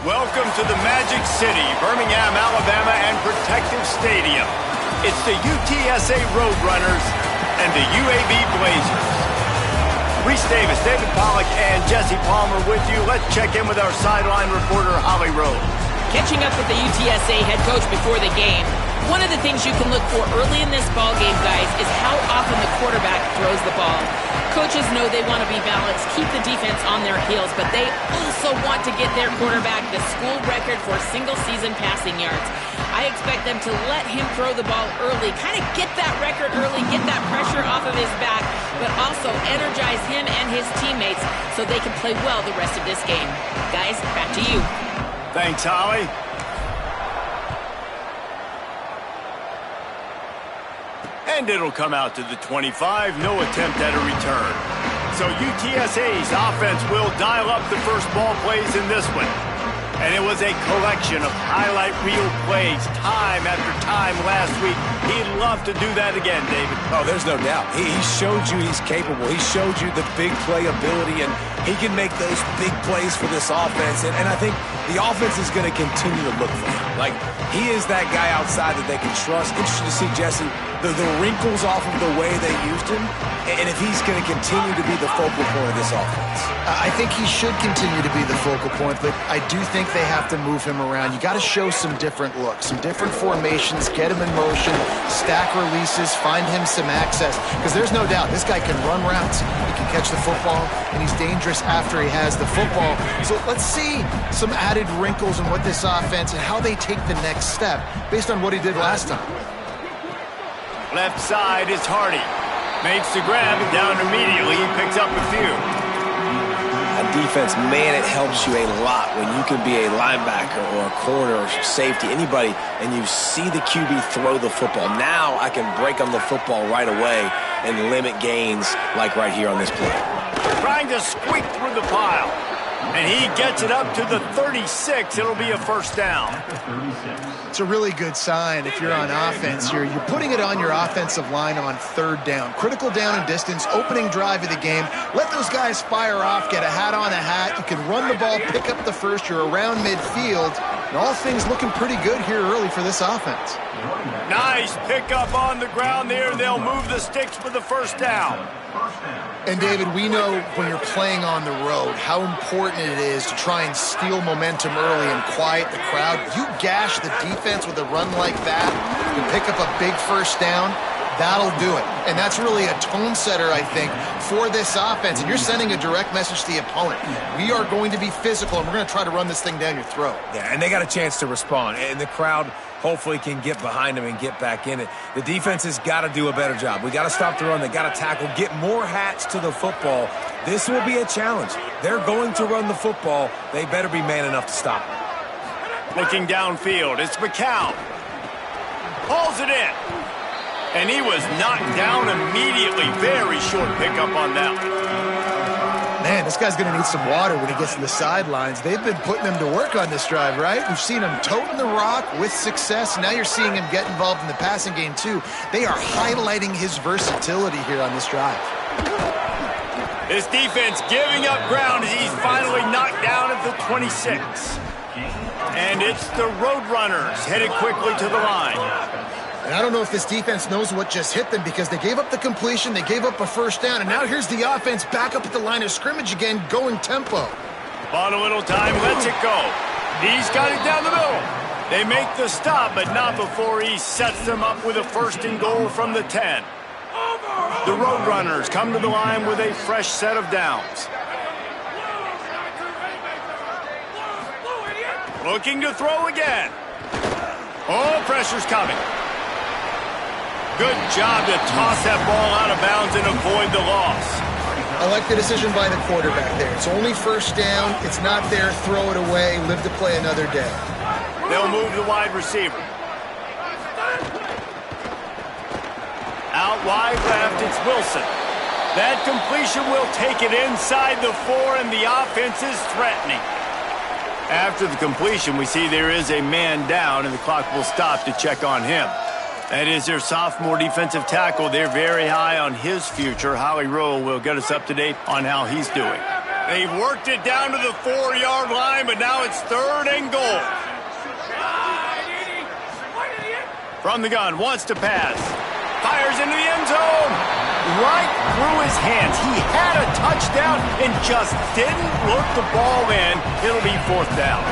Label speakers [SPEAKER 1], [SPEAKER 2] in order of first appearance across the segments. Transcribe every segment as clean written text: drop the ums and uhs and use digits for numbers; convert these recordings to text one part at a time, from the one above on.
[SPEAKER 1] Welcome to the Magic City, Birmingham, Alabama, and Protective Stadium. It's the UTSA Roadrunners and the UAB Blazers. Reese Davis, David Pollack, and Jesse Palmer with you. Let's check in with our sideline reporter, Holly Rose.
[SPEAKER 2] Catching up with the UTSA head coach before the game, one of the things you can look for early in this ball game, guys, is how often the quarterback throws the ball. Coaches know they want to be balanced, keep the defense on their heels, but they also want to get their quarterback the school record for single-season passing yards. I expect them to let him throw the ball early, kind of get that record early, get that pressure off of his back, but also energize him and his teammates so they can play well the rest of this game. Guys, back to you.
[SPEAKER 1] Thanks, Holly. And it'll come out to the 25. No attempt at a return. So UTSA's offense will dial up the first ball plays in this one. And it was a collection of highlight reel plays time after time last week. He'd love to do that again, David.
[SPEAKER 3] Oh, there's no doubt. He showed you he's capable. He showed you the big play ability, and he can make those big plays for this offense. And I think the offense is going to continue to look for him. Like, he is that guy outside that they can trust. Interesting to see, Jesse, the wrinkles off of the way they used him, and if he's going to continue to be the focal point of this offense.
[SPEAKER 4] I think he should continue to be the focal point, but I do think they have to move him around. You got to show some different looks, some different formations, get him in motion, stack releases, find him some access, because there's no doubt this guy can run routes, he can catch the football, and he's dangerous after he has the football. So let's see some added wrinkles in what this offense and how they take the next step based on what he did last time.
[SPEAKER 1] Left side is Hardy. Makes the grab and down immediately. He picks up a few.
[SPEAKER 3] On defense, man, it helps you a lot when you can be a linebacker or a corner or safety, anybody, and you see the QB throw the football. Now I can break on the football right away and limit gains like right here on this play.
[SPEAKER 1] Trying to squeak through the pile. And he gets it up to the 36. It'll be a first down.
[SPEAKER 4] It's a really good sign if you're on offense here. You're putting it on your offensive line on third down. Critical down and distance, opening drive of the game. Let those guys fire off, get a hat on a hat. You can run the ball, pick up the first. You're around midfield. And all things looking pretty good here early for this offense.
[SPEAKER 1] Nice pickup on the ground there. They'll move the sticks for the first down.
[SPEAKER 4] And, David, we know when you're playing on the road how important it is to try and steal momentum early and quiet the crowd. You gash the defense with a run like that, you pick up a big first down, that'll do it. And that's really a tone setter, I think, for this offense. And you're sending a direct message to the opponent. We are going to be physical, and we're going to try to run this thing down your throat.
[SPEAKER 3] Yeah, and they got a chance to respond. And the crowd hopefully can get behind them and get back in it. The defense has got to do a better job. We got to stop the run. They got to tackle, get more hats to the football. This will be a challenge. They're going to run the football. They better be man enough to stop it.
[SPEAKER 1] Looking downfield, it's McCown. Hauls it in. And he was knocked down immediately. Very short pickup on that one.
[SPEAKER 4] Man, this guy's going to need some water when he gets to the sidelines. They've been putting him to work on this drive, right? We've seen him toting the rock with success. Now you're seeing him get involved in the passing game, too. They are highlighting his versatility here on this drive.
[SPEAKER 1] This defense giving up ground as he's finally knocked down at the 26. And it's the Roadrunners headed quickly to the line.
[SPEAKER 4] And I don't know if this defense knows what just hit them because they gave up the completion, they gave up a first down, and now here's the offense back up at the line of scrimmage again, going tempo.
[SPEAKER 1] Bought a little time, lets it go. He's got it down the middle. They make the stop, but not before he sets them up with a first and goal from the 10. The Roadrunners come to the line with a fresh set of downs. Looking to throw again. Oh, pressure's coming. Good job to toss that ball out of bounds and avoid the loss.
[SPEAKER 4] I like the decision by the quarterback there. It's only first down. It's not there. Throw it away. Live to play another day.
[SPEAKER 1] They'll move the wide receiver. Out wide left, it's Wilson. That completion will take it inside the 4, and the offense is threatening. After the completion, we see there is a man down, and the clock will stop to check on him. That is their sophomore defensive tackle. They're very high on his future. Holly Rowe will get us up to date on how he's doing. They've worked it down to the 4-yard line, but now it's 3rd and goal. From the gun, wants to pass. Fires into the end zone. Right through his hands. He had a touchdown and just didn't look the ball in. It'll be 4th down.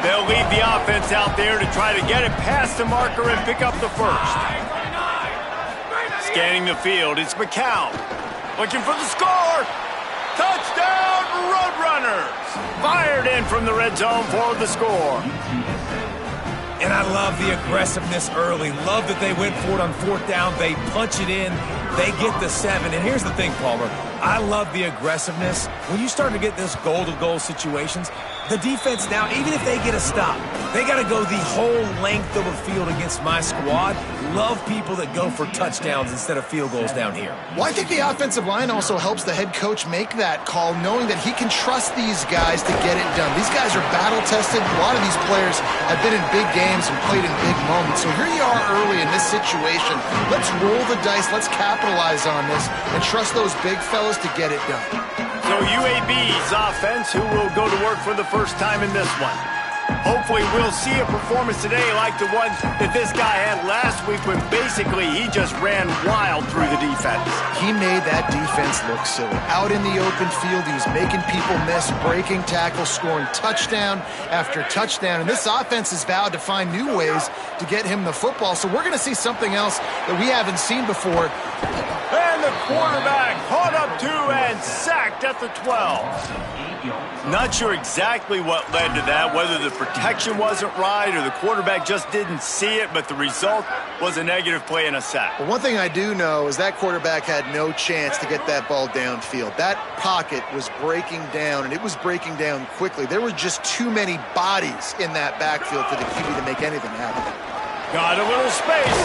[SPEAKER 1] They'll leave the offense out there to try to get it past the marker and pick up the first. Scanning the field, it's McCown. Looking for the score. Touchdown, Roadrunners. Fired in from the red zone for the score.
[SPEAKER 3] And I love the aggressiveness early. Love that they went for it on 4th down. They punch it in. They get the 7. And here's the thing, Palmer. I love the aggressiveness. When you start to get this goal-to-goal situations, the defense now, even if they get a stop, they got to go the whole length of a field against my squad. Love people that go for touchdowns instead of field goals down here.
[SPEAKER 4] Well, I think the offensive line also helps the head coach make that call, knowing that he can trust these guys to get it done. These guys are battle-tested. A lot of these players have been in big games and played in big moments. So here you are early in this situation. Let's roll the dice. Let's capitalize on this and trust those big fellas to get it done.
[SPEAKER 1] So UAB's offense, who will go to work for the first time in this one. Hopefully we'll see a performance today like the one that this guy had last week when basically he just ran wild through the defense.
[SPEAKER 4] He made that defense look silly. Out in the open field, he was making people miss, breaking tackles, scoring touchdown after touchdown. And this offense has vowed to find new ways to get him the football. So we're going to see something else that we haven't seen before.
[SPEAKER 1] And the quarterback caught up to and sacked at the 12. Not sure exactly what led to that, whether the protection wasn't right or the quarterback just didn't see it, but the result was a negative play and a sack.
[SPEAKER 4] Well, one thing I do know is that quarterback had no chance to get that ball downfield. That pocket was breaking down, and it was breaking down quickly. There were just too many bodies in that backfield for the QB to make anything happen.
[SPEAKER 1] Got a little space.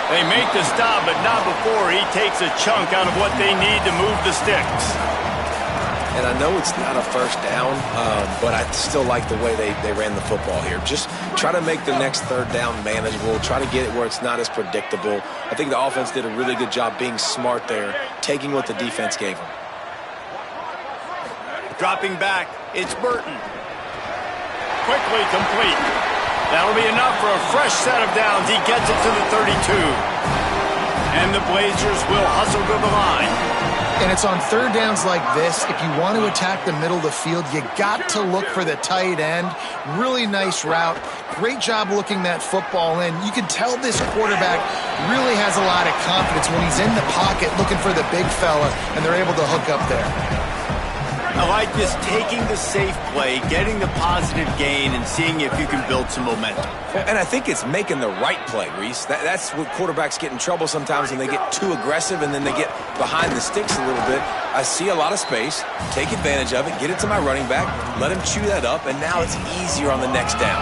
[SPEAKER 1] They make the stop, but not before he takes a chunk out of what they need to move the sticks.
[SPEAKER 3] And I know it's not a first down, but I still like the way they ran the football here. Just try to make the next 3rd down manageable. Try to get it where it's not as predictable. I think the offense did a really good job being smart there, taking what the defense gave them.
[SPEAKER 1] Dropping back, it's Burton. Quickly complete. That'll be enough for a fresh set of downs. He gets it to the 32. And the Blazers will hustle to the line.
[SPEAKER 4] And it's on 3rd downs like this. If you want to attack the middle of the field, you got to look for the tight end. Really nice route. Great job looking that football in. You can tell this quarterback really has a lot of confidence when he's in the pocket looking for the big fella, and they're able to hook up there.
[SPEAKER 1] I like this, taking the safe play, getting the positive gain, and seeing if you can build some momentum.
[SPEAKER 3] And I think it's making the right play, Reese. That's what quarterbacks get in trouble sometimes when they get too aggressive and then they get behind the sticks a little bit. I see a lot of space, take advantage of it, get it to my running back, let him chew that up, and now it's easier on the next down.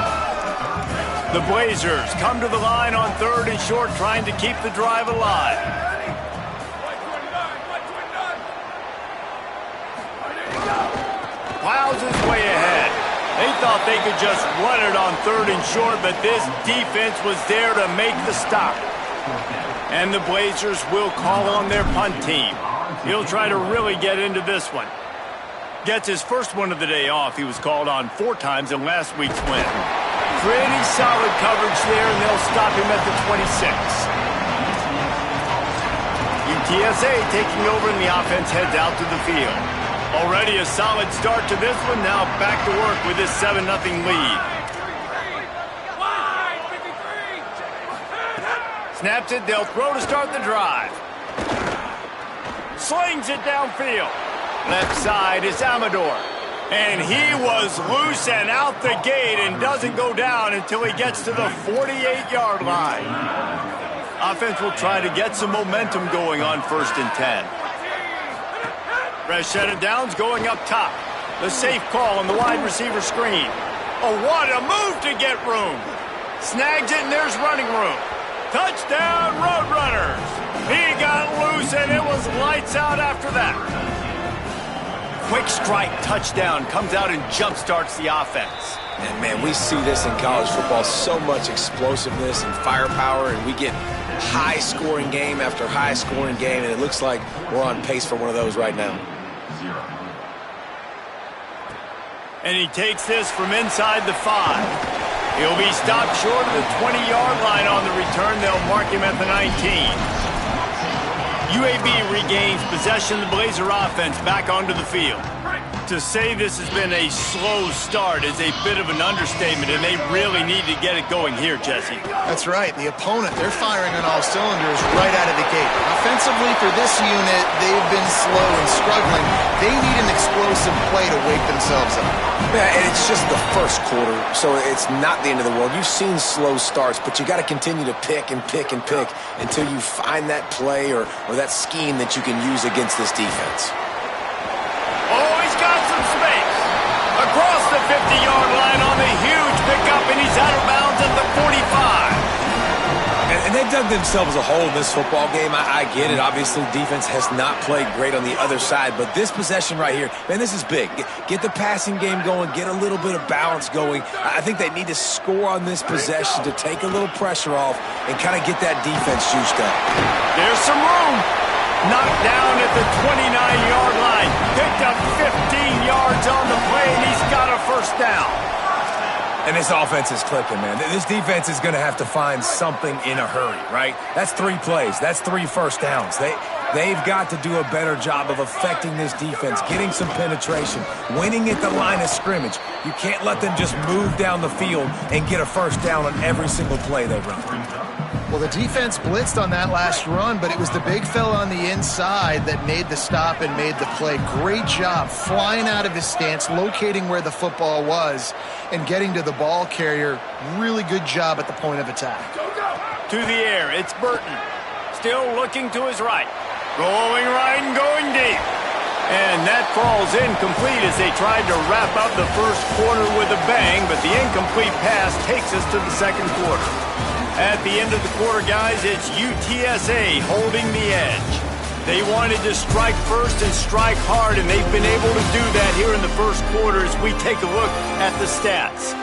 [SPEAKER 1] The Blazers come to the line on 3rd and short, trying to keep the drive alive. Plows his way ahead. They thought they could just run it on 3rd and short, but this defense was there to make the stop. And the Blazers will call on their punt team. He'll try to really get into this one. Gets his first one of the day off. He was called on 4 times in last week's win. Pretty solid coverage there, and they'll stop him at the 26. UTSA taking over, and the offense heads out to the field. Already a solid start to this one. Now back to work with this 7-0 lead. Snaps it. They'll throw to start the drive. Slings it downfield. Left side is Amador. And he was loose and out the gate and doesn't go down until he gets to the 48-yard line. Offense will try to get some momentum going on 1st and 10. Fresh set of downs going up top. The safe call on the wide receiver screen. Oh, what a move to get room. Snags it, and there's running room. Touchdown, Roadrunners. He got loose, and it was lights out after that. Quick strike touchdown comes out and jump-starts the offense.
[SPEAKER 3] And, man, we see this in college football, so much explosiveness and firepower, and we get high-scoring game after high-scoring game, and it looks like we're on pace for one of those right now.
[SPEAKER 1] And he takes this from inside the 5. He'll be stopped short of the 20-yard line on the return. They'll mark him at the 19. UAB regains possession of the Blazer offense back onto the field. To say this has been a slow start is a bit of an understatement, and they really need to get it going here, Jesse.
[SPEAKER 4] That's right. The opponent, they're firing on all cylinders right out of the gate. Offensively, for this unit, they've been slow and struggling. They need an explosive play to wake themselves up.
[SPEAKER 3] Yeah, and it's just the first quarter, so it's not the end of the world. You've seen slow starts, but you got to continue to pick and pick and pick until you find that play or that scheme that you can use against this defense.
[SPEAKER 1] Oh, he's got some space. Across the 50-yard line on the huge pickup, and he's out of bounds at the 45.
[SPEAKER 3] And they dug themselves a hole in this football game. I get it. Obviously, defense has not played great on the other side, but this possession right here, man, this is big. Get the passing game going, get a little bit of balance going. I think they need to score on this possession to take a little pressure off and kind of get that defense juiced up.
[SPEAKER 1] There's some room. Knocked down at the 29-yard line. Picked up 15 yards on the play, and he's got a first down.
[SPEAKER 3] And this offense is clicking, man. This defense is going to have to find something in a hurry, right? That's 3 plays. That's 3 first downs. They've got to do a better job of affecting this defense, getting some penetration, winning at the line of scrimmage. You can't let them just move down the field and get a first down on every single play they run.
[SPEAKER 4] Well, the defense blitzed on that last run, but it was the big fella on the inside that made the stop and made the play. Great job flying out of his stance, locating where the football was, and getting to the ball carrier. Really good job at the point of attack.
[SPEAKER 1] To the air, it's Burton. Still looking to his right. Going right and going deep. And that falls incomplete as they tried to wrap up the first quarter with a bang, but the incomplete pass takes us to the second quarter. At the end of the quarter, guys, it's UTSA holding the edge. They wanted to strike first and strike hard, and they've been able to do that here in the first quarter as we take a look at the stats.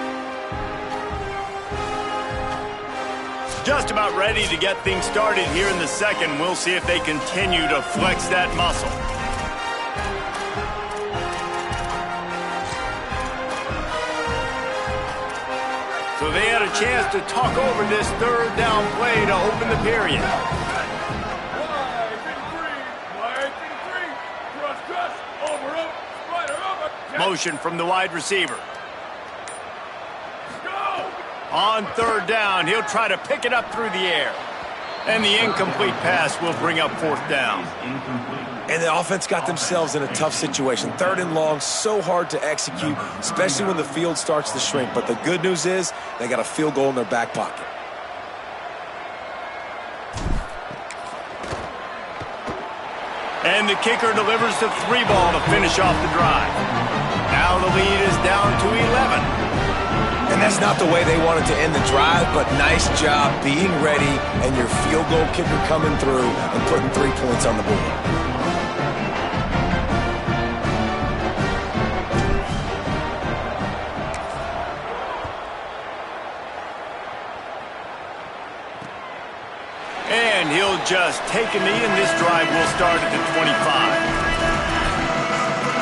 [SPEAKER 1] Just about ready to get things started here in the second. We'll see if they continue to flex that muscle. So they had a chance to talk over this third down play to open the period. Motion from the wide receiver. On third down, he'll try to pick it up through the air. And the incomplete pass will bring up fourth down.
[SPEAKER 3] And the offense got themselves in a tough situation. Third and long, so hard to execute, especially when the field starts to shrink. But the good news is they got a field goal in their back pocket.
[SPEAKER 1] And the kicker delivers the 3 ball to finish off the drive. Now the lead is down to 11.
[SPEAKER 3] And that's not the way they wanted to end the drive, but nice job being ready and your field goal kicker coming through and putting 3 points on the board.
[SPEAKER 1] And he'll just take a knee, and this drive will start at the 25.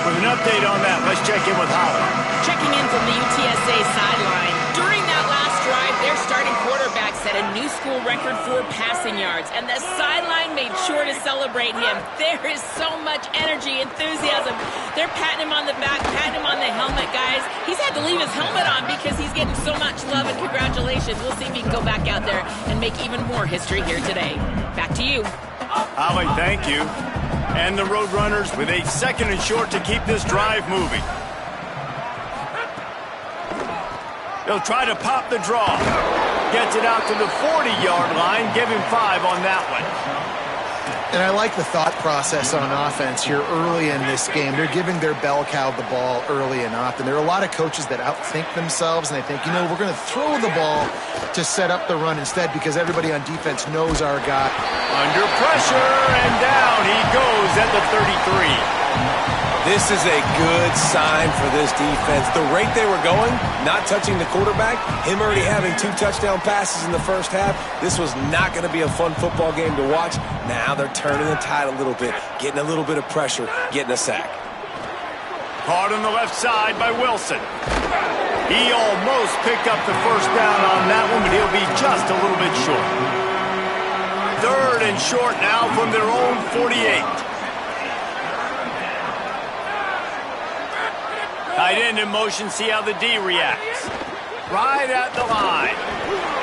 [SPEAKER 1] With an update on that, let's check in with Holly.
[SPEAKER 2] Checking in from the UTSA sideline. During that last drive, their starting quarterback set a new school record for passing yards, and the sideline made sure to celebrate him. There is so much energy, enthusiasm. They're patting him on the back, patting him on the helmet, guys. He's had to leave his helmet on because he's getting so much love and congratulations. We'll see if he can go back out there and make even more history here today. Back to you.
[SPEAKER 1] Holly, thank you. And the Roadrunners with a second and short to keep this drive moving. He'll try to pop the draw. Gets it out to the 40-yard line. Give him 5 on that one.
[SPEAKER 4] And I like the thought process on offense here early in this game. They're giving their bell cow the ball early and often. There are a lot of coaches that outthink themselves, and they think, you know, we're going to throw the ball to set up the run instead because everybody on defense knows our guy.
[SPEAKER 1] Under pressure, and down he goes at the 33.
[SPEAKER 3] This is a good sign for this defense. The rate they were going, not touching the quarterback, him already having 2 touchdown passes in the first half, this was not going to be a fun football game to watch. Now they're turning the tide a little bit, getting a little bit of pressure, getting a sack.
[SPEAKER 1] Caught on the left side by Wilson. He almost picked up the first down on that one, but he'll be just a little bit short. 3rd and short now from their own 48. Tight end in motion, see how the D reacts. Right at the line.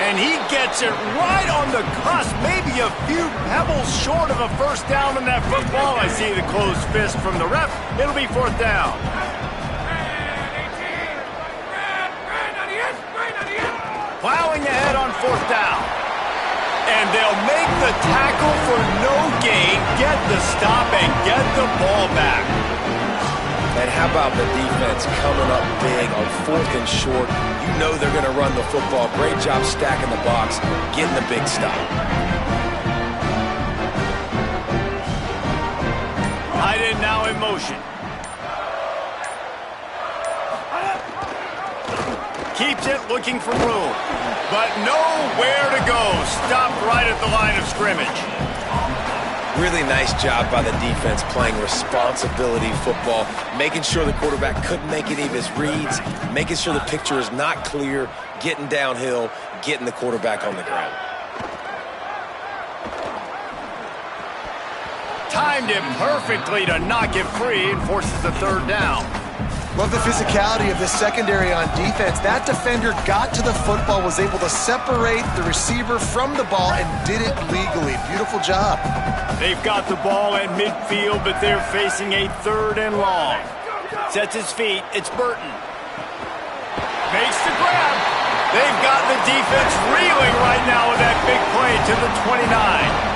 [SPEAKER 1] And he gets it right on the cusp, maybe a few pebbles short of a first down on that football. I see the closed fist from the ref. It'll be 4th down. Plowing ahead on 4th down. And they'll make the tackle for no gain, get the stop, and get the ball back.
[SPEAKER 3] And how about the defense coming up big on 4th and short? You know they're going to run the football. Great job stacking the box, getting the big stop.
[SPEAKER 1] Tight end now in motion. Keeps it, looking for room. But nowhere to go. Stopped right at the line of scrimmage.
[SPEAKER 3] Really nice job by the defense playing responsibility football, making sure the quarterback couldn't make any of his reads, making sure the picture is not clear, getting downhill, getting the quarterback on the ground.
[SPEAKER 1] Timed it perfectly to knock it free and forces the 3rd down.
[SPEAKER 4] Love the physicality of this secondary on defense. That defender got to the football, was able to separate the receiver from the ball, and did it legally. Beautiful job.
[SPEAKER 1] They've got the ball at midfield, but they're facing a 3rd and long. Sets his feet. It's Burton. Makes the grab. They've got the defense reeling right now with that big play to the 29.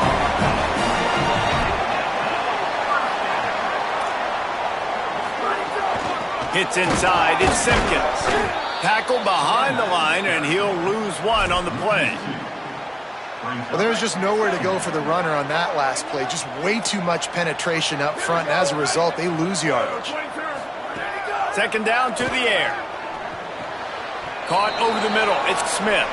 [SPEAKER 1] Hits inside, it's Simpkins. Tackled behind the line, and he'll lose 1 on the play.
[SPEAKER 4] Well, there's just nowhere to go for the runner on that last play. Just way too much penetration up front, and as a result, they lose yardage.
[SPEAKER 1] 2nd down to the air. Caught over the middle, it's Smith.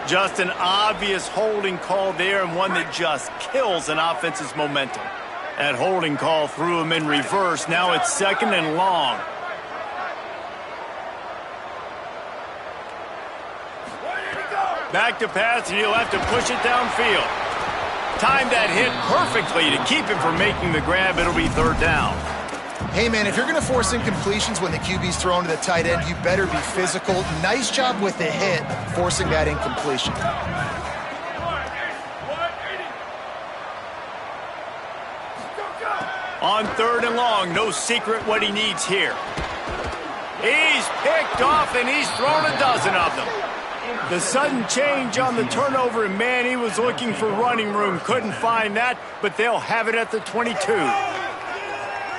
[SPEAKER 1] Just an obvious holding call there, and one that just kills an offense's momentum. That holding call threw him in reverse. Now it's 2nd and long. Back to pass, and he'll have to push it downfield. Timed that hit perfectly to keep him from making the grab. It'll be 3rd down.
[SPEAKER 4] Hey, man, if you're going to force incompletions when the QB's thrown to the tight end, you better be physical. Nice job with the hit, forcing that incompletion.
[SPEAKER 1] On 3rd and long, no secret what he needs here. He's picked off, and he's thrown a dozen of them. The sudden change on the turnover, and man, he was looking for running room. Couldn't find that, but they'll have it at the 22.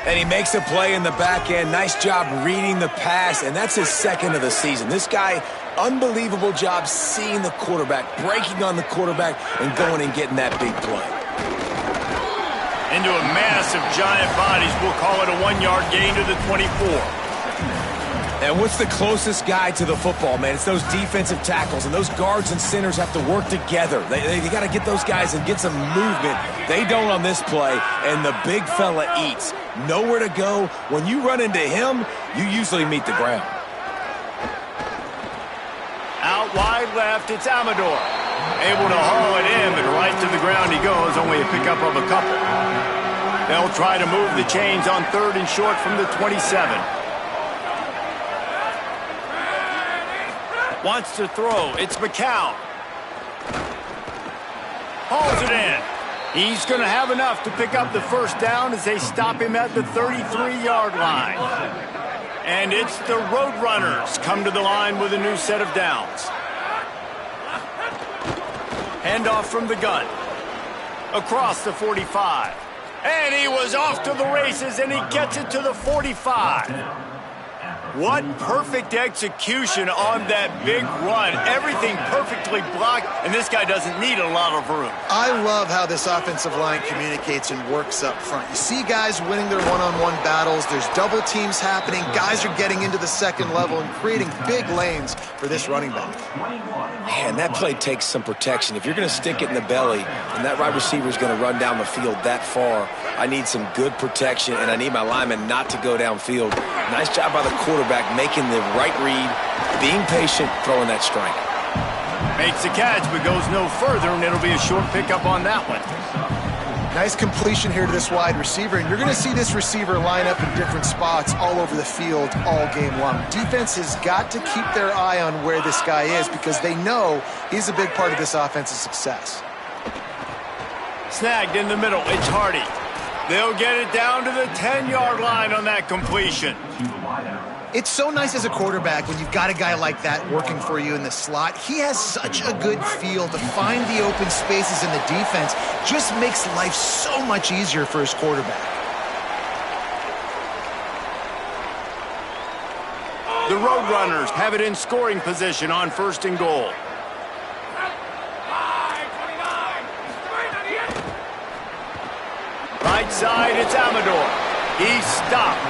[SPEAKER 3] And he makes a play in the back end. Nice job reading the pass, and that's his 2nd of the season. This guy, unbelievable job seeing the quarterback, breaking on the quarterback, and going and getting that big play.
[SPEAKER 1] Into a mass of giant bodies. We'll call it a 1-yard gain to the 24.
[SPEAKER 3] And what's the closest guy to the football, man? It's those defensive tackles, and those guards and centers have to work together. They got to get those guys and get some movement. They don't on this play, and the big fella eats. Nowhere to go. When you run into him, you usually meet the ground.
[SPEAKER 1] Out wide left, it's Amador. Able to haul it in, but right to the ground he goes. Only a pickup of a couple. They'll try to move the chains on 3rd and short from the 27. Wants to throw. It's McCown. Hauls it in. He's going to have enough to pick up the first down as they stop him at the 33-yard line. And it's the Roadrunners come to the line with a new set of downs. Handoff from the gun. Across the 45. And he was off to the races, and he gets it to the 45. What perfect execution on that big run. Everything perfectly blocked, and this guy doesn't need a lot of room.
[SPEAKER 4] I love how this offensive line communicates and works up front. You see guys winning their one-on-one battles. There's double teams happening. Guys are getting into the second level and creating big lanes for this running back.
[SPEAKER 3] Man, that play takes some protection. If you're going to stick it in the belly and that wide receiver is going to run down the field that far, I need some good protection, and I need my lineman not to go downfield. Nice job by the quarterback making the right read, being patient, throwing that strike.
[SPEAKER 1] Makes the catch, but goes no further, and it'll be a short pickup on that one.
[SPEAKER 4] Nice completion here to this wide receiver, and you're going to see this receiver line up in different spots all over the field all game long. Defense has got to keep their eye on where this guy is because they know he's a big part of this offense's success.
[SPEAKER 1] Snagged in the middle, it's Hardy. They'll get it down to the 10-yard line on that completion.
[SPEAKER 4] It's so nice as a quarterback when you've got a guy like that working for you in the slot. He has such a good feel to find the open spaces in the defense. Just makes life so much easier for his quarterback.
[SPEAKER 1] The Roadrunners have it in scoring position on 1st and goal. Right side, it's Amador. He's stopped.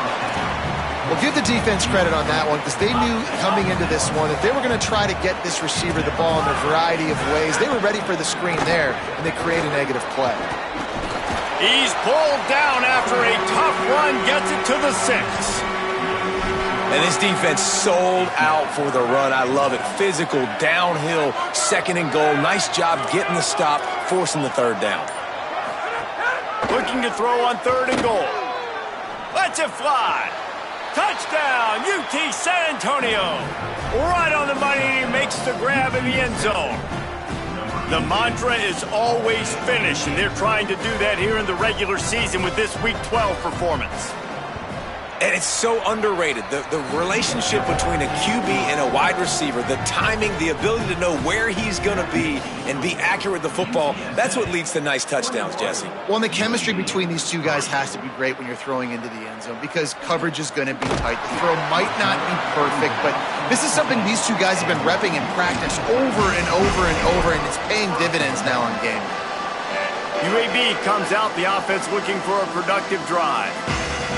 [SPEAKER 4] Well, give the defense credit on that one because they knew coming into this one if they were going to try to get this receiver the ball in a variety of ways, they were ready for the screen there, and they create a negative play.
[SPEAKER 1] He's pulled down after a tough run, gets it to the 6.
[SPEAKER 3] And this defense sold out for the run. I love it. Physical, downhill, 2nd and goal. Nice job getting the stop, forcing the 3rd down.
[SPEAKER 1] Looking to throw on 3rd and goal. Lets it fly. Touchdown, UT San Antonio. Right on the money, he makes the grab in the end zone. The mantra is always finish, and they're trying to do that here in the regular season with this Week 12 performance.
[SPEAKER 3] And it's so underrated. The relationship between a QB and a wide receiver, the timing, the ability to know where he's going to be and be accurate with the football, that's what leads to nice touchdowns, Jesse.
[SPEAKER 4] Well, and the chemistry between these two guys has to be great when you're throwing into the end zone because coverage is going to be tight. The throw might not be perfect, but this is something these two guys have been repping in practice over and over and over, and it's paying dividends now on game.
[SPEAKER 1] UAB comes out, the offense looking for a productive drive.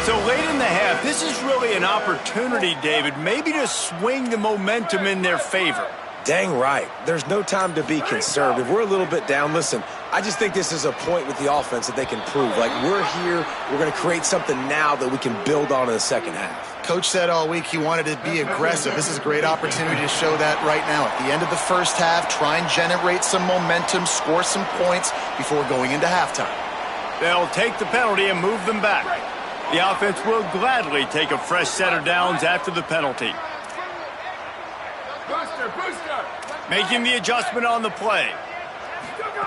[SPEAKER 1] So late in the half, this is really an opportunity, David, maybe to swing the momentum in their favor.
[SPEAKER 3] Dang right. There's no time to be conservative. We're a little bit down. Listen, I just think this is a point with the offense that they can prove. Like, we're here, we're going to create something now that we can build on in the second half.
[SPEAKER 4] Coach said all week he wanted to be aggressive. This is a great opportunity to show that right now. At the end of the first half, try and generate some momentum, score some points before going into halftime.
[SPEAKER 1] They'll take the penalty and move them back. The offense will gladly take a fresh set of downs after the penalty. Making the adjustment on the play.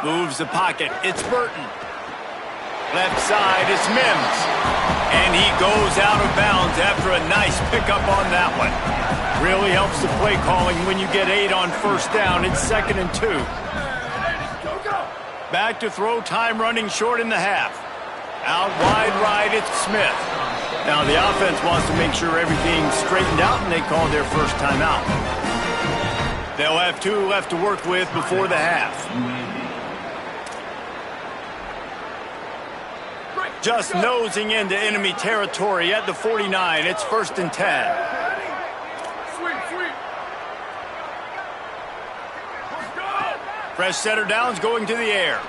[SPEAKER 1] Moves the pocket. It's Burton. Left side, it's Mims. And he goes out of bounds after a nice pickup on that one. Really helps the play calling when you get 8 on 1st down. It's 2nd and 2. Back to throw, time running short in the half. Out wide right, it's Smith. Now the offense wants to make sure everything's straightened out, and they call their first timeout. They'll have 2 left to work with before the half. Just nosing into enemy territory at the 49. It's 1st and 10. Fresh set of downs going to the air.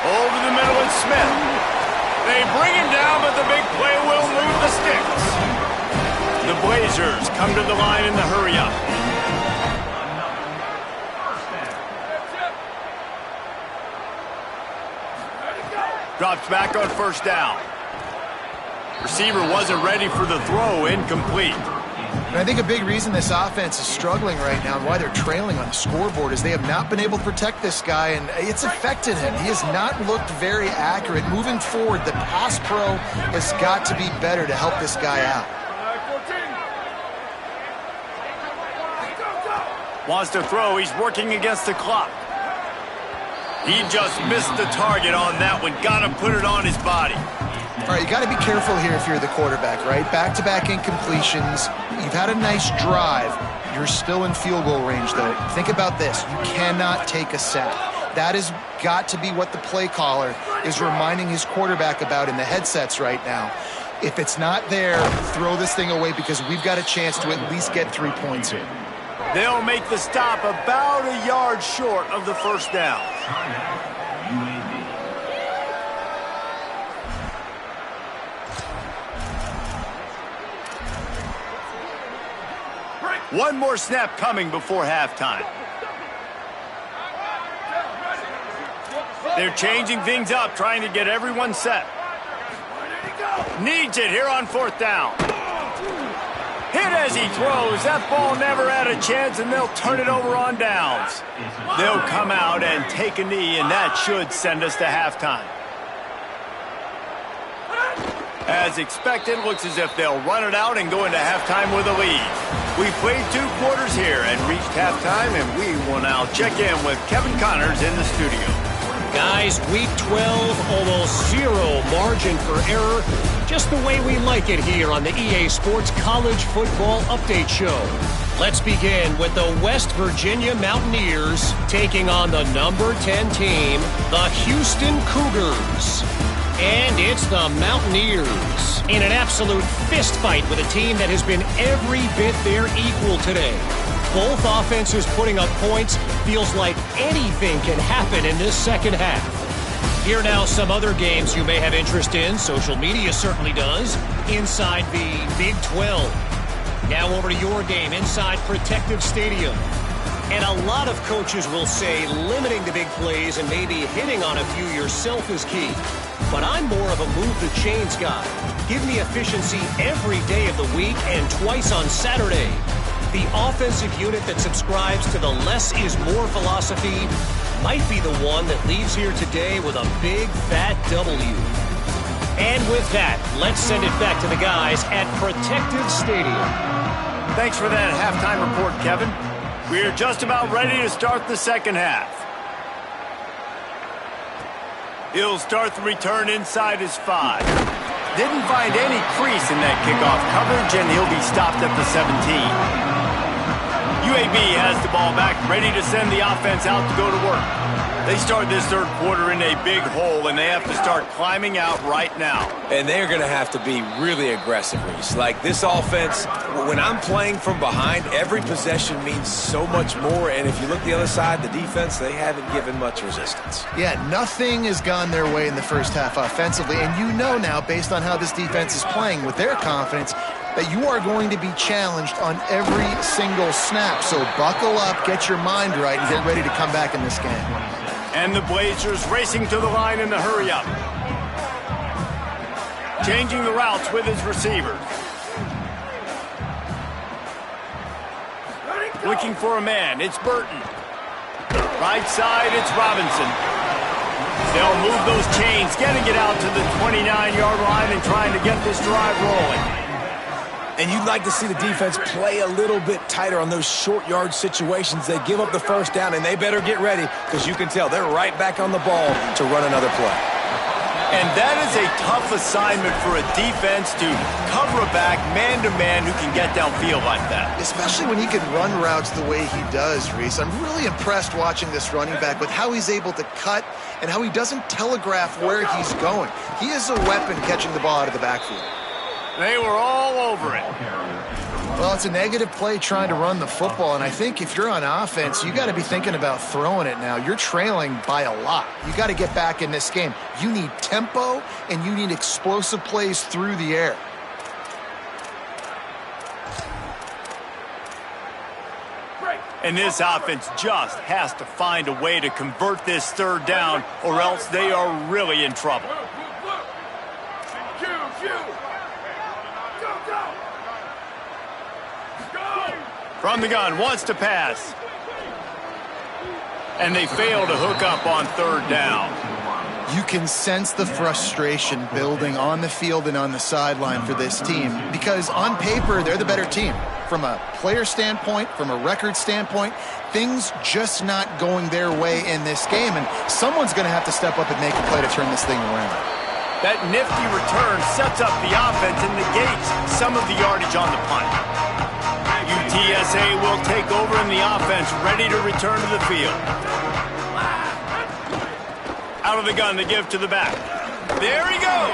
[SPEAKER 1] Over the middle, it's Smith. They bring him down, but the big play will move the sticks. The Blazers come to the line in the hurry-up. Drops back on 1st down. Receiver wasn't ready for the throw, incomplete.
[SPEAKER 4] And I think a big reason this offense is struggling right now and why they're trailing on the scoreboard is they have not been able to protect this guy, and it's affected him. He has not looked very accurate. Moving forward, the pass pro has got to be better to help this guy out.
[SPEAKER 1] Wants to throw. He's working against the clock. He just missed the target on that one. Got to put it on his body.
[SPEAKER 4] All right, you got to be careful here if you're the quarterback, right? Back-to-back incompletions. You've had a nice drive. You're still in field goal range, though. Think about this. You cannot take a sack. That has got to be what the play caller is reminding his quarterback about in the headsets right now. If it's not there, throw this thing away because we've got a chance to at least get 3 points here.
[SPEAKER 1] They'll make the stop about a yard short of the first down.
[SPEAKER 5] UAB.
[SPEAKER 1] One more snap coming before halftime. They're changing things up, trying to get everyone set. Needs it here on fourth down. Hit as he throws. That ball never had a chance, and they'll turn it over on downs. They'll come out and take a knee, and that should send us to halftime. As expected, looks as if they'll run it out and go into halftime with a lead. We played 2 quarters here and reached halftime, and we will now check in with Kevin Connors in the studio.
[SPEAKER 6] Guys, week 12, almost 0 margin for error. Just the way we like it here on the EA Sports College Football Update Show. Let's begin with the West Virginia Mountaineers taking on the number 10 team, the Houston Cougars. And it's the Mountaineers in an absolute fist fight with a team that has been every bit their equal today. Both offenses putting up points. Feels like anything can happen in this second half. Here now some other games you may have interest in. Social media certainly does. Inside the Big 12. Now over to your game inside Protective Stadium. And a lot of coaches will say limiting the big plays and maybe hitting on a few yourself is key. But I'm more of a move the chains guy. Give me efficiency every day of the week and twice on Saturday. The offensive unit that subscribes to the less is more philosophy might be the one that leaves here today with a big fat W. And with that, let's send it back to the guys at Protective Stadium.
[SPEAKER 1] Thanks for that halftime report, Kevin. We're just about ready to start the second half. He'll start the return inside his 5. Didn't find any crease in that kickoff coverage, and he'll be stopped at the 17. UAB has the ball back, ready to send the offense out to go to work. They start this third quarter in a big hole, and they have to start climbing out right now.
[SPEAKER 3] And they're going to have to be really aggressive, Reese. Like this offense, when I'm playing from behind, every possession means so much more. And if you look the other side, the defense, they haven't given much resistance.
[SPEAKER 4] Yeah, nothing has gone their way in the first half offensively. And you know now, based on how this defense is playing with their confidence, that you are going to be challenged on every single snap. So buckle up, get your mind right, and get ready to come back in this game.
[SPEAKER 1] And the Blazers racing to the line in the hurry-up. Changing the routes with his receivers. Looking for a man, it's Burton. Right side, it's Robinson. They'll move those chains, getting it out to the 29-yard line and trying to get this drive rolling.
[SPEAKER 3] And you'd like to see the defense play a little bit tighter on those short yard situations. They give up the first down, and they better get ready because you can tell they're right back on the ball to run another play.
[SPEAKER 1] And that is a tough assignment for a defense to cover a back man-to-man who can get downfield like that.
[SPEAKER 4] Especially when he can run routes the way he does, Reese. I'm really impressed watching this running back with how he's able to cut and how he doesn't telegraph where he's going. He is a weapon catching the ball out of the backfield.
[SPEAKER 1] They were all over it.
[SPEAKER 4] Well, it's a negative play trying to run the football, and I think if you're on offense, you got to be thinking about throwing it now. You're trailing by a lot. You got to get back in this game. You need tempo, and you need explosive plays through the air.
[SPEAKER 1] And this offense just has to find a way to convert this third down, or else they are really in trouble. From the gun, wants to pass. And they fail to hook up on third down.
[SPEAKER 4] You can sense the frustration building on the field and on the sideline for this team because on paper, they're the better team. From a player standpoint, from a record standpoint, things just not going their way in this game, and someone's going to have to step up and make a play to turn this thing around.
[SPEAKER 1] That nifty return sets up the offense and negates some of the yardage on the punt. UTSA will take over in the offense, ready to return to the field. Out of the gun, the give to the back. There he goes.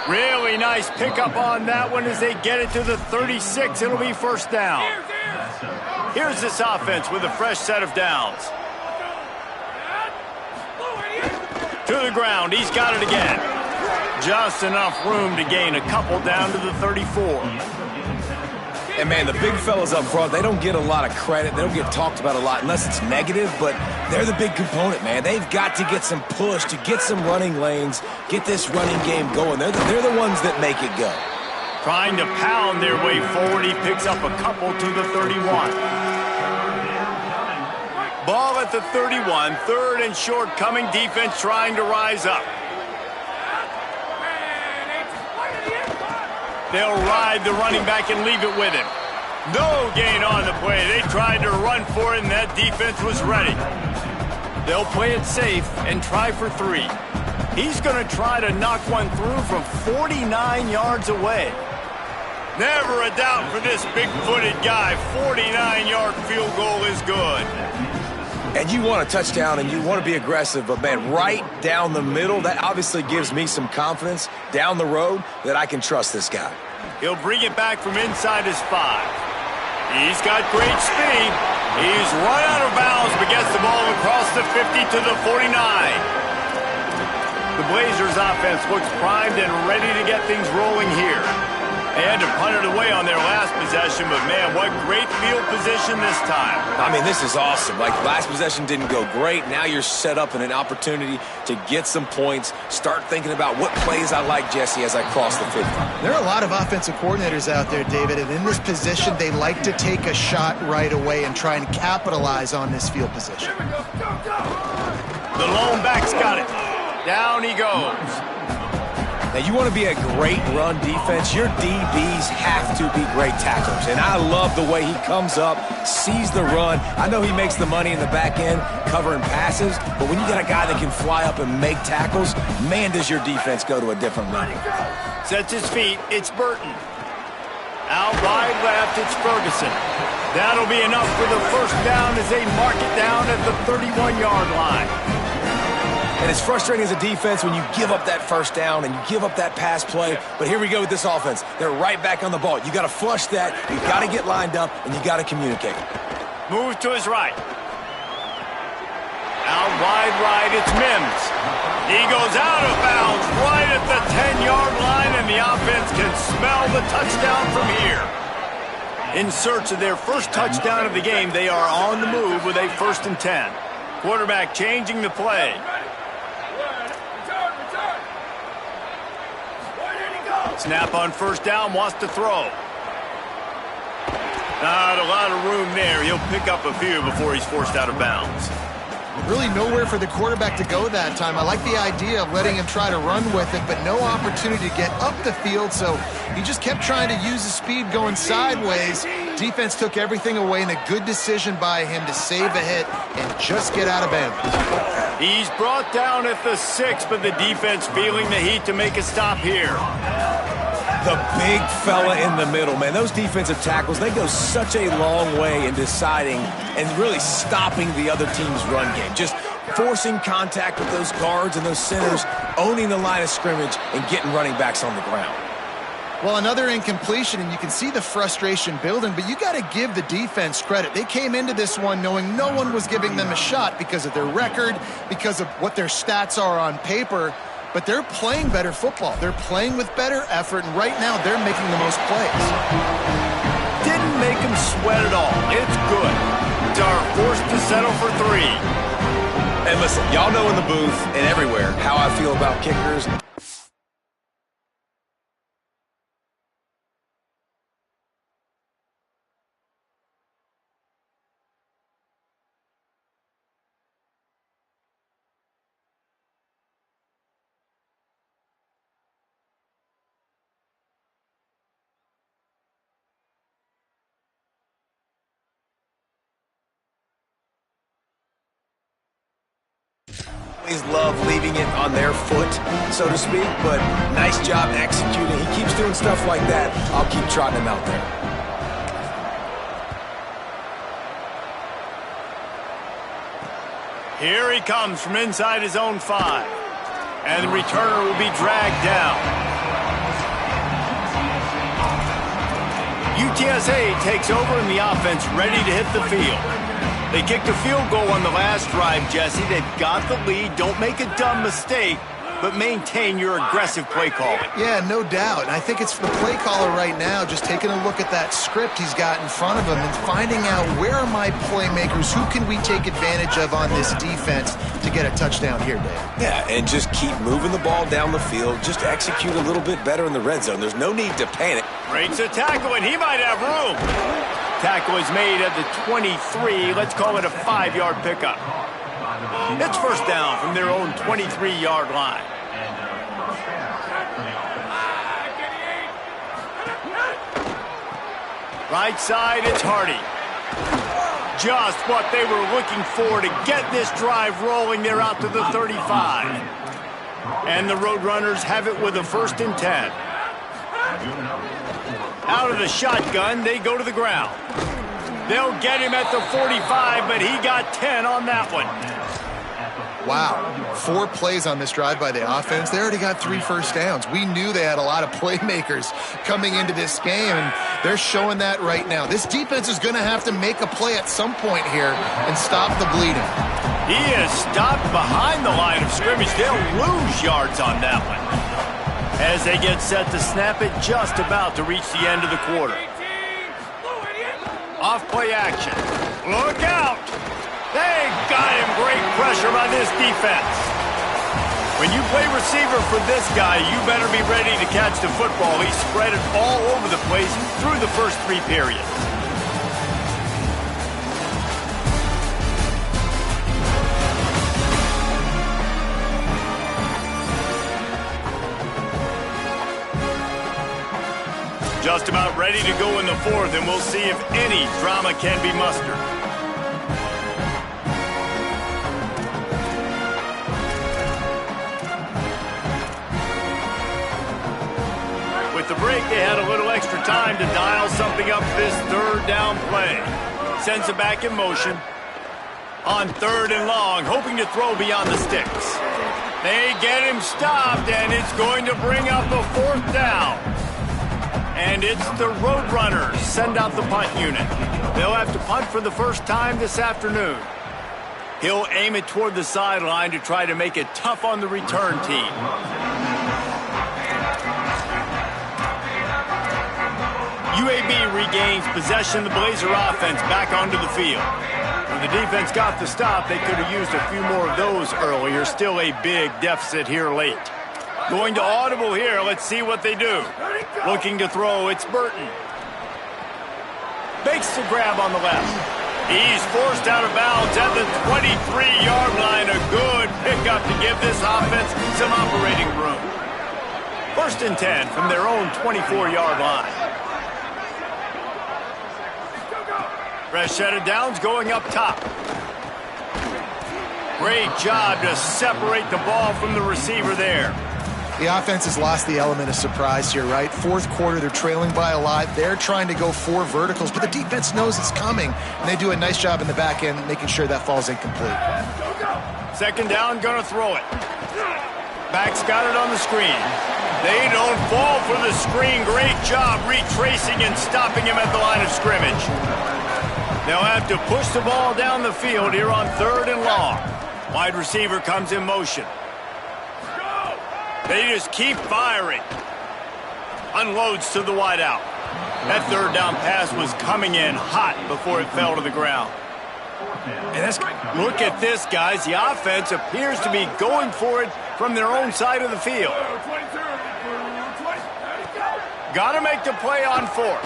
[SPEAKER 1] Really nice pickup on that one as they get it to the 36. It'll be first down. Here's this offense with a fresh set of downs. To the ground. He's got it again. Just enough room to gain a couple down to the 34.
[SPEAKER 3] And, man, the big fellas up front, they don't get a lot of credit. They don't get talked about a lot unless it's negative, but they're the big component, man. They've got to get some push, to get some running lanes, get this running game going. They're the ones that make it go.
[SPEAKER 1] Trying to pound their way forward. He picks up a couple to the 31. Ball at the 31. Third and short coming. Defense trying to rise up. They'll ride the running back and leave it with him. No gain on the play. They tried to run for it, and that defense was ready. They'll play it safe and try for 3. He's going to try to knock one through from 49 yards away. Never a doubt for this big-footed guy. 49-yard field goal is good.
[SPEAKER 3] And you want a touchdown and you want to be aggressive, but, man, right down the middle, that obviously gives me some confidence down the road that I can trust this guy.
[SPEAKER 1] He'll bring it back from inside his 5. He's got great speed. He's run out of bounds, but gets the ball across the 50 to the 49. The Blazers offense looks primed and ready to get things rolling here. They had to punt it away on their last possession, but, man, what great field position this time.
[SPEAKER 3] I mean, this is awesome. Like, last possession didn't go great. Now you're set up in an opportunity to get some points. Start thinking about what plays I like, Jesse, as I cross the 50.
[SPEAKER 4] There are a lot of offensive coordinators out there, David, and in this position, they like to take a shot right away and try and capitalize on this field position.
[SPEAKER 1] The lone back's got it. Down he goes.
[SPEAKER 3] Now, you want to be a great run defense, your DBs have to be great tacklers. And I love the way he comes up, sees the run. I know he makes the money in the back end covering passes, but when you got a guy that can fly up and make tackles, man, does your defense go to a different level.
[SPEAKER 1] Sets his feet. It's Burton. Out wide left, it's Ferguson. That'll be enough for the first down as they mark it down at the 31-yard line.
[SPEAKER 3] And it's frustrating as a defense when you give up that first down and you give up that pass play. But here we go with this offense. They're right back on the ball. You got to flush that. You got to get lined up, and you got to communicate.
[SPEAKER 1] Move to his right. Out wide right, it's Mims. He goes out of bounds right at the 10-yard line, and the offense can smell the touchdown from here. In search of their first touchdown of the game, they are on the move with a 1st and 10. Quarterback changing the play. Snap on first down, wants to throw. Not a lot of room there. He'll pick up a few before he's forced out of bounds.
[SPEAKER 4] Really nowhere for the quarterback to go that time. I like the idea of letting him try to run with it, but no opportunity to get up the field, so he just kept trying to use his speed going sideways. Defense took everything away, and a good decision by him to save a hit and just get out of bounds.
[SPEAKER 1] He's brought down at the 6, but the defense feeling the heat to make a stop here.
[SPEAKER 3] The big fella in the middle, man. Those defensive tackles, they go such a long way in deciding and really stopping the other team's run game. Just forcing contact with those guards and those centers, owning the line of scrimmage, and getting running backs on the ground.
[SPEAKER 4] Well, another incompletion, and you can see the frustration building, but you got to give the defense credit. They came into this one knowing no one was giving them a shot because of their record, because of what their stats are on paper, but they're playing better football. They're playing with better effort, and right now they're making the most plays.
[SPEAKER 1] Didn't make them sweat at all. It's good. Are forced to settle for 3.
[SPEAKER 3] And listen, y'all know in the booth and everywhere how I feel about kickers. always love leaving it on their foot, so to speak, but nice job executing. He keeps doing stuff like that. I'll keep trotting him out there.
[SPEAKER 1] Here he comes from inside his own 5. And the returner will be dragged down. UTSA takes over and the offense ready to hit the field. They kicked a field goal on the last drive, Jesse. They've got the lead. Don't make a dumb mistake, but maintain your aggressive play calling.
[SPEAKER 4] Yeah, no doubt. And I think it's the play caller right now just taking a look at that script he's got in front of him and finding out where are my playmakers, who can we take advantage of on this defense to get a touchdown here, Dave.
[SPEAKER 3] Yeah, and just keep moving the ball down the field. Just execute a little bit better in the red zone. There's no need to panic.
[SPEAKER 1] Breaks a tackle, and he might have room. Tackle is made at the 23. Let's call it a 5-yard pickup. It's first down from their own 23-yard line. Right side, it's Hardy. Just what they were looking for to get this drive rolling. They're out to the 35. And the Roadrunners have it with a 1st and 10. Out of the shotgun, they go to the ground. They'll get him at the 45, but he got 10 on that one.
[SPEAKER 4] Wow, 4 plays on this drive by the offense. They already got 3 first downs. We knew they had a lot of playmakers coming into this game, and they're showing that right now. This defense is going to have to make a play at some point here and stop the bleeding.
[SPEAKER 1] He is stopped behind the line of scrimmage. They'll lose yards on that one. As they get set to snap it, just about to reach the end of the quarter. Off play action. Look out! They got him. Great pressure by this defense. When you play receiver for this guy, you better be ready to catch the football. He spread it all over the place through the first 3 periods. Just about ready to go in the 4th, and we'll see if any drama can be mustered. With the break, they had a little extra time to dial something up this 3rd down play. Sends it back in motion. On 3rd and long, hoping to throw beyond the sticks. They get him stopped, and it's going to bring up a 4th down. And it's the Roadrunners send out the punt unit. They'll have to punt for the first time this afternoon. He'll aim it toward the sideline to try to make it tough on the return team. UAB regains possession of the Blazer offense back onto the field. When the defense got the stop, they could have used a few more of those earlier. Still a big deficit here late. Going to audible here. Let's see what they do. Looking to throw. It's Burton. Makes the grab on the left. He's forced out of bounds at the 23-yard line. A good pickup to give this offense some operating room. 1st and 10 from their own 24-yard line. Fresh set of downs going up top. Great job to separate the ball from the receiver there.
[SPEAKER 4] The offense has lost the element of surprise here, right? 4th quarter, they're trailing by a lot. They're trying to go 4 verticals, but the defense knows it's coming, and they do a nice job in the back end making sure that falls incomplete.
[SPEAKER 1] 2nd down, gonna throw it. Back's got it on the screen. They don't fall for the screen. Great job retracing and stopping him at the line of scrimmage. They'll have to push the ball down the field here on 3rd and long. Wide receiver comes in motion. They just keep firing. Unloads to the wideout. That 3rd down pass was coming in hot before it fell to the ground. And look at this, guys. The offense appears to be going for it from their own side of the field. Got to make the play on 4th.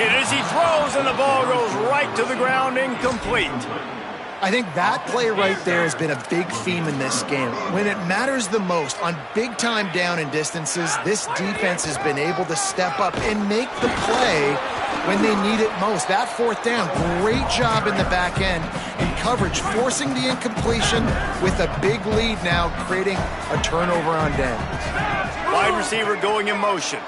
[SPEAKER 1] Hit as he throws, and the ball goes right to the ground, incomplete.
[SPEAKER 4] I think that play right there has been a big theme in this game. When it matters the most, on big-time down and distances, this defense has been able to step up and make the play when they need it most. That fourth down, great job in the back end in coverage, forcing the incompletion with a big lead now, creating a turnover on downs.
[SPEAKER 1] Wide receiver going in motion.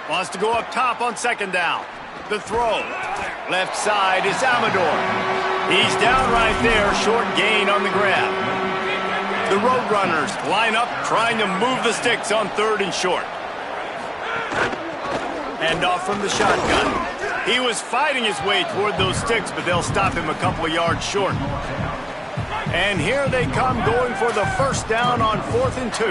[SPEAKER 1] Wants to go up top on second down. The throw. Left side is Amador. He's down right there, short gain on the grab. The Roadrunners line up, trying to move the sticks on third and short. And off from the shotgun. He was fighting his way toward those sticks, but they'll stop him a couple of yards short. And here they come, going for the first down on 4th and 2.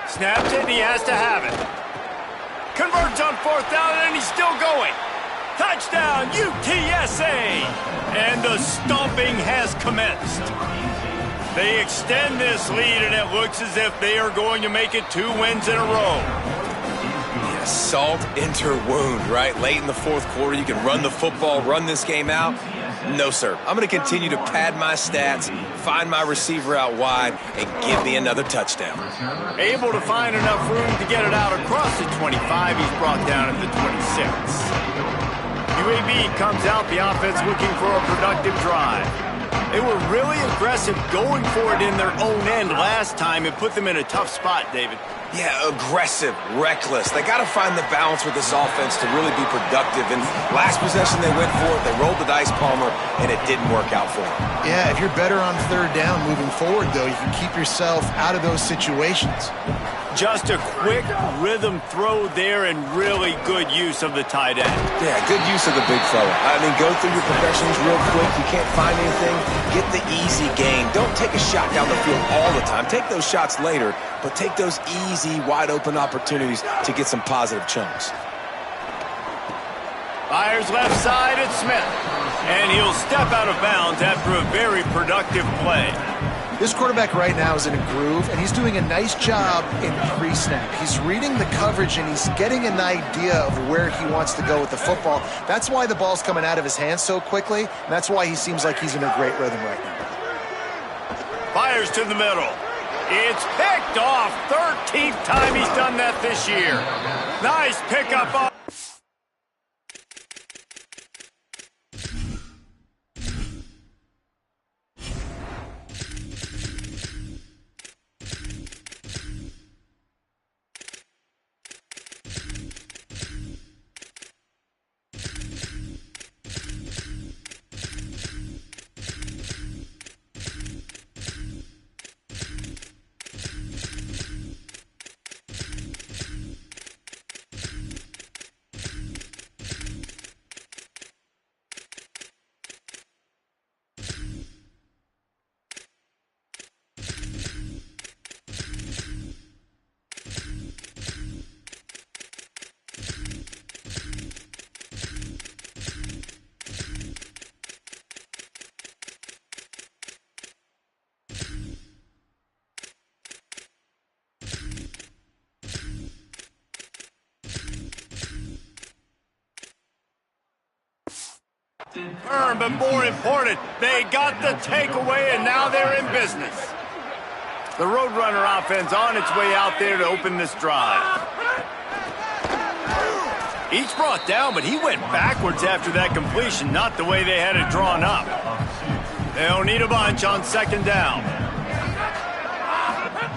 [SPEAKER 1] Snaps it, he has to have it. Converts on 4th down, and he's still going. Touchdown, UTSA! And the stomping has commenced. They extend this lead, and it looks as if they are going to make it 2 wins in a row.
[SPEAKER 3] Yeah, salt into wound, right? Late in the fourth quarter, you can run the football, run this game out. No, sir. I'm going to continue to pad my stats, find my receiver out wide, and give me another touchdown.
[SPEAKER 1] Able to find enough room to get it out across the 25. He's brought down at the 26. UAB comes out, the offense looking for a productive drive. They were really aggressive going for it in their own end last time. It put them in a tough spot, David.
[SPEAKER 3] Yeah, aggressive, reckless. They got to find the balance with this offense to really be productive. And last possession they went for it, they rolled the dice, Palmer, and it didn't work out for them.
[SPEAKER 4] Yeah, if you're better on third down moving forward, though, you can keep yourself out of those situations.
[SPEAKER 1] Just a quick rhythm throw there and really good use of the tight end.
[SPEAKER 3] Yeah, good use of the big fella. I mean, go through your progressions real quick. You can't find anything, get the easy gain. Don't take a shot down the field all the time. Take those shots later, but take those easy, wide-open opportunities to get some positive chunks.
[SPEAKER 1] Fires left side at Smith. And he'll step out of bounds after a very productive play.
[SPEAKER 4] This quarterback right now is in a groove, and he's doing a nice job in pre-snap. He's reading the coverage, and he's getting an idea of where he wants to go with the football. That's why the ball's coming out of his hands so quickly, and that's why he seems like he's in a great rhythm right now.
[SPEAKER 1] Fires to the middle. It's picked off. 13th time he's done that this year. Nice pickup off. But more important, they got the takeaway, and now they're in business. The Roadrunner offense on its way out there to open this drive. Each brought down, but he went backwards after that completion, not the way they had it drawn up. They'll need a bunch on second down.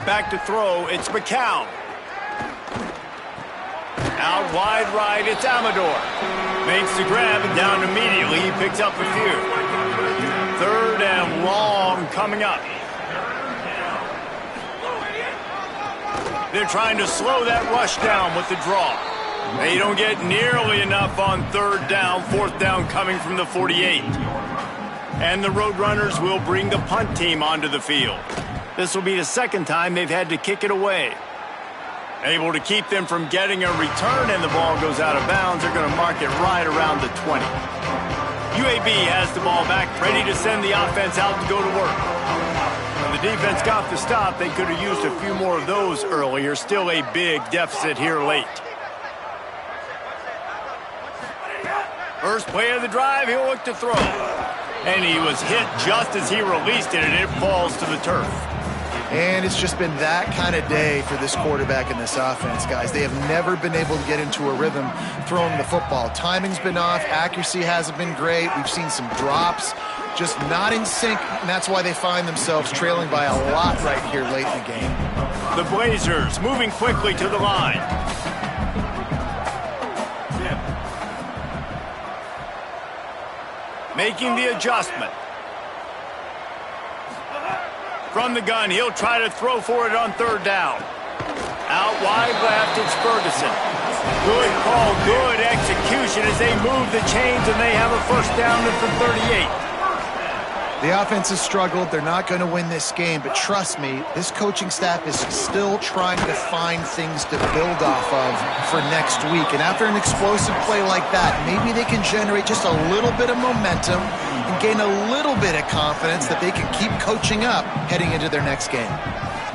[SPEAKER 1] Back to throw, it's McCown. Out wide right, it's Amador. Makes the grab, and down immediately, he picks up a few. Third and long coming up. They're trying to slow that rush down with the draw. They don't get nearly enough on third down, fourth down coming from the 48. And the Roadrunners will bring the punt team onto the field. This will be the second time they've had to kick it away. Able to keep them from getting a return, and the ball goes out of bounds. They're going to mark it right around the 20. UAB has the ball back, ready to send the offense out to go to work. When the defense got the stop, they could have used a few more of those earlier. Still a big deficit here late. First play of the drive, he'll look to throw. And he was hit just as he released it, and it falls to the turf.
[SPEAKER 4] And it's just been that kind of day for this quarterback and this offense, guys. They have never been able to get into a rhythm throwing the football. Timing's been off. Accuracy hasn't been great. We've seen some drops, just not in sync, and that's why they find themselves trailing by a lot right here late in the game.
[SPEAKER 1] The Blazers moving quickly to the line. Making the adjustment. From the gun, he'll try to throw for it on third down. Out wide left, it's Ferguson. Good call, good execution as they move the chains, and they have a first down at the 38.
[SPEAKER 4] The offense has struggled. They're not going to win this game, but trust me, this coaching staff is still trying to find things to build off of for next week. And after an explosive play like that, maybe they can generate just a little bit of momentum and gain a little bit of confidence that they can keep coaching up heading into their next game.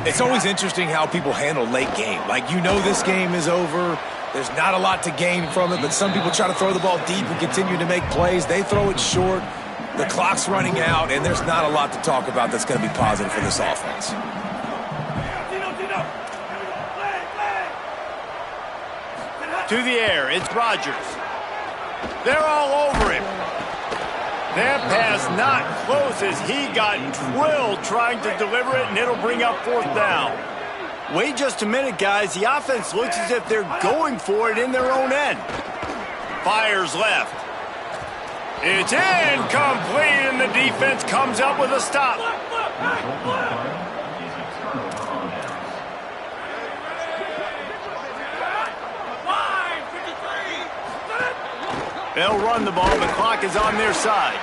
[SPEAKER 3] It's always interesting how people handle late game. Like, you know this game is over. There's not a lot to gain from it, but some people try to throw the ball deep and continue to make plays. They throw it short. The clock's running out, and there's not a lot to talk about that's going to be positive for this offense.
[SPEAKER 1] To the air, it's Rodgers. They're all over him. That pass not close as he got drilled trying to deliver it, and it'll bring up fourth down. Wait just a minute, guys. The offense looks as if they're going for it in their own end. Fires left. It's incomplete, and the defense comes up with a stop. They'll run the ball. The clock is on their side.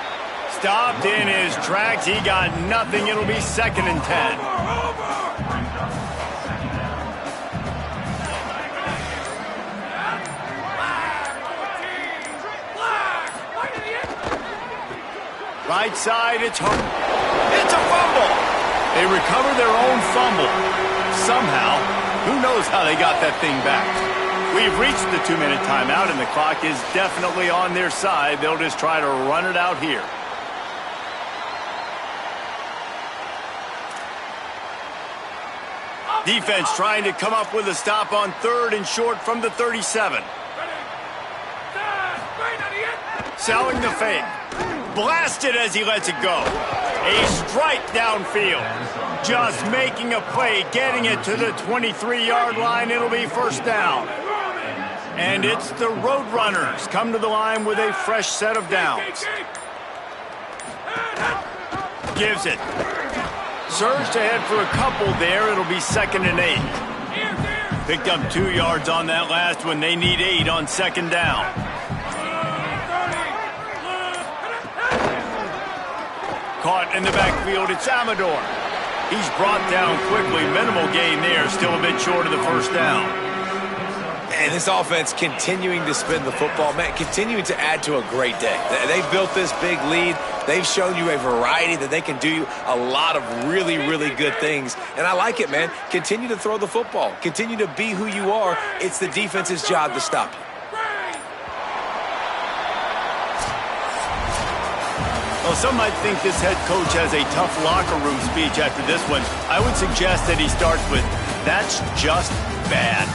[SPEAKER 1] Stopped in his tracks. He got nothing. It'll be 2nd and 10. Right side, it's home. It's a fumble. They recover their own fumble. Somehow, who knows how they got that thing back. We've reached the 2-minute timeout, and the clock is definitely on their side. They'll just try to run it out here. Defense trying to come up with a stop on 3rd and short from the 37. Selling the fake. Blasted as he lets it go. A strike downfield. Just making a play, getting it to the 23-yard line. It'll be first down. And it's the Roadrunners come to the line with a fresh set of downs. Gives it. Surged ahead for a couple there. It'll be 2nd and 8. Picked up 2 yards on that last one. They need 8 on 2nd down. Caught in the backfield, it's Amador. He's brought down quickly. Minimal gain there, still a bit short of the first down.
[SPEAKER 3] And this offense continuing to spin the football, man, continuing to add to a great day. They've built this big lead. They've shown you a variety that they can do a lot of really, really good things. And I like it, man. Continue to throw the football. Continue to be who you are. It's the defense's job to stop you.
[SPEAKER 1] Well, some might think this head coach has a tough locker room speech after this one. I would suggest that he starts with, "That's just bad."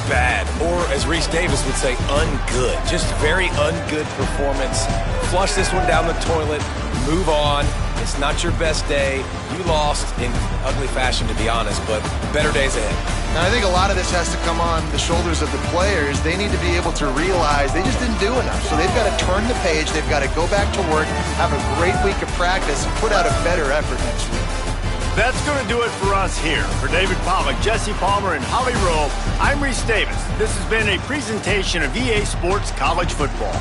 [SPEAKER 3] Bad, or as Reese Davis would say, ungood. Just very ungood performance. Flush this one down the toilet. Move on. It's not your best day. You lost in ugly fashion, to be honest, but better days ahead.
[SPEAKER 4] Now, I think a lot of this has to come on the shoulders of the players. They need to be able to realize they just didn't do enough. So they've got to turn the page. They've got to go back to work, have a great week of practice, and put out a better effort next week.
[SPEAKER 1] That's going to do it for us here. For David Pollack, Jesse Palmer, and Holly Rowe, I'm Reese Davis. This has been a presentation of EA Sports College Football.